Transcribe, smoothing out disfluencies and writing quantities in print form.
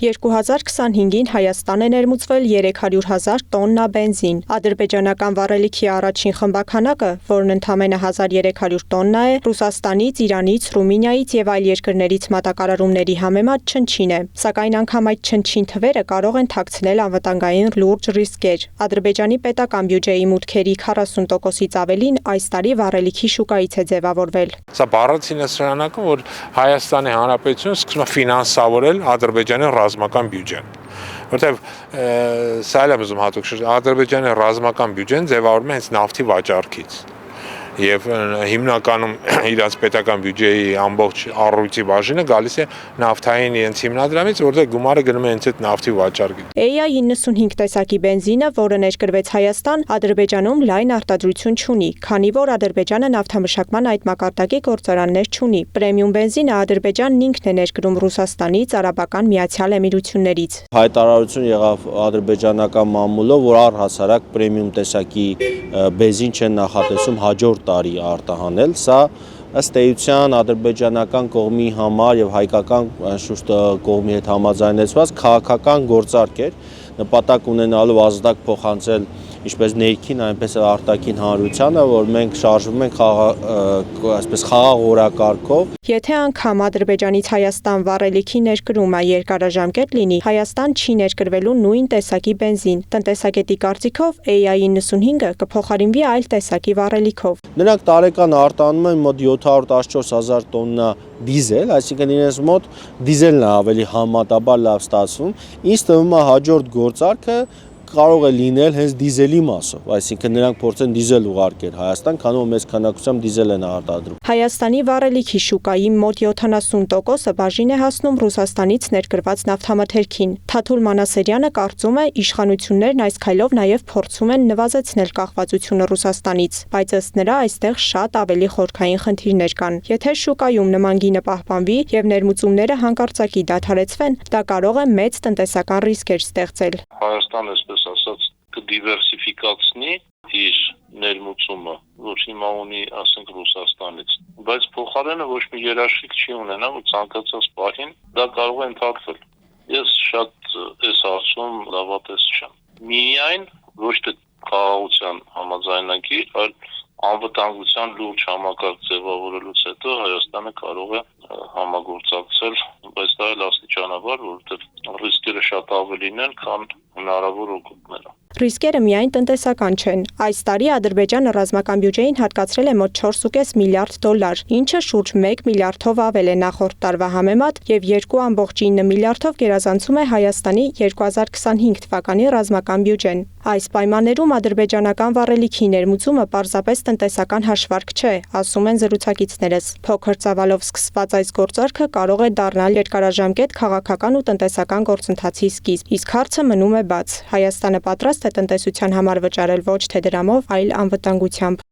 2025-ին Հայաստան է ներմուծվել 300,000 տոննա բենզին։ Ադրբեջանական վառելիքի առաջին խմբաքանակը, որն ընդամենը 1300 տոննա է, Ռուսաստանից, Իրանից, Ռումինիայից եւ այլ երկրներից մատակարարումների համեմատ չնչին է։ Սակայն անգամ այդ չնչին թվերը կարող են թաքցնել անվտանգային լուրջ ռիսկեր։ Ադրբեջանի պետական բյուջեի մուտքերի 40%-ից ավելին այս տարի վառելիքի շուկայից է ձևավորվել։ Սա բառացին է սրանակը, որ Հայաստանի Հանրապետությունը սկսում է ֆինանսավորել Ադրբեջանի ռազմական բյուջեն, որտեղ սա էլ եմ ուզում հատուկ շրջան, Ադրբեջանի ռազմական բյուջեն ձևավորվում է հենց նավթի վաճառքից եւ հիմնականում իրաց պետական բյուջեի ամբողջ առույցի բաժինը գալիս է նավթային իրենց հիմնադրամից, որտեղ գումարը գնում է հենց այդ նավթի վաճառքից։ EA95 տեսակի բենզինը, որը ներկրվեց Հայաստան, Ադրբեջանում լայն արտադրություն չունի, քանի որ Ադրբեջանը նավթամշակման այդ մակարդակի գործարաններ չունի։ Պրեմիում բենզինը Ադրբեջանն ինքն է ներկրում Ռուսաստանից, Արաբական Միացյալ Էմիրություններից։ Հայտարարություն եղավ ադրբեջանական մամուլով, որ առհասարակ պրեմիում տեսակի բենզին չեն նախատեսում հաջորդ տարի արտահանել, սա ըստ էության ադրբեջանական կողմի համար եւ հայկական կողմի հետ համաձայնեցված քաղաքական գործարք էր, նպատակ ունենալով ազդակ փոխանցել ինչպես ներքին, այնպես էլ արտաքին հանրությանը, որ մենք շարժվում ենք այսպես խաղաղ օրակարգով։ Եթե անգամ Ադրբեջանից Հայաստան վառելիքի ներկրումը երկարաժամկետ լինի, Հայաստան չի ներկրվելու նույն տեսակի բենզին։ Տնտեսագետի կարծիքով EA95-ը կփոխարինվի այլ տեսակի վառելիքով։ Նրանք տարեկան արտանում են մոտ 714,000 տոննա դիզել, այսինքն իրենց մոտ դիզելն է ավելի համատաբար լավ ստացվում։ Ինձ թվում է հաջորդ գործարքը կարող է լինել հենց դիզելի մասով, այսինքն նրանք փորձեն դիզել ուղարկել Հայաստան, քանի որ մեծ քանակությամբ դիզել են արտադրում։ Հայաստանի վառելիքի շուկայի մոտ 70%-ը բաժին է հասնում Ռուսաստանից ներկրված նավթամթերքին։ Թաթուլ Մանասերյանը կարծում է, իշխանություններն այս քայլով նաև փորձում են նվազեցնել կախվածությունը Ռուսաստանից, բայց ըստ նրա այստեղ շատ ավելի խորքային խնդիրներ կան։ Եթե շուկայում նման գինը պահպանվի եւ ներմուծումները հանկարծակի դադարեցվեն, դա կարող է մեծ տնտեսական ռիսկեր ստեղծել։ Հայաստանը ասած կդիվերսիֆիկացնի իր ներմուծումը, որ հիմա ունի, ասենք, Ռուսաստանից, բայց փոխարենը ոչ մի երաշխիք չի ունենա, որ ցանկացած պահին դա կարող է ընդհատվել։ Ես շատ այս հարցում լավատես չեմ։ Միայն ոչ թե խաղաղության համաձայնագիր, այլ անվտանգության լուրջ համակարգ ձևավորելուց հետո Հայաստանը կարող է համագործակցել, բայց դա էլ աստիճանաբար, որովհետև ռիսկերը շատ ավելին են, քան հնարավոր օգուտները։ Ռիսկերը միայն տնտեսական չեն։ Այս տարի Ադրբեջանը ռազմական բյուջեին հատկացրել է մոտ 4.5 միլիարդ դոլար, ինչը շուրջ 1 միլիարդով ավել է նախորդ տարվա համեմատ եւ 2.9 միլիարդով գերազանցում է Հայաստանի 2025 թվականի ռազմական բյուջեն։ Այս պայմաններում ադրբեջանական վառելիքի ներմուծումը պարզապես տնտեսական հաշվարկ չէ, ասում են զրուցակիցներս։ Փոքր ծավալով սկսված այս գործարքը կարող է դառնալ երկարաժամկետ քաղաքական ու տնտեսական գործընթացի սկիզբ, իսկ հարցը մնում է բաց։ Հայաստանը պատրաստ է տնտեսության համար վճարել ոչ թե դրամով, այլ անվտանգությամբ։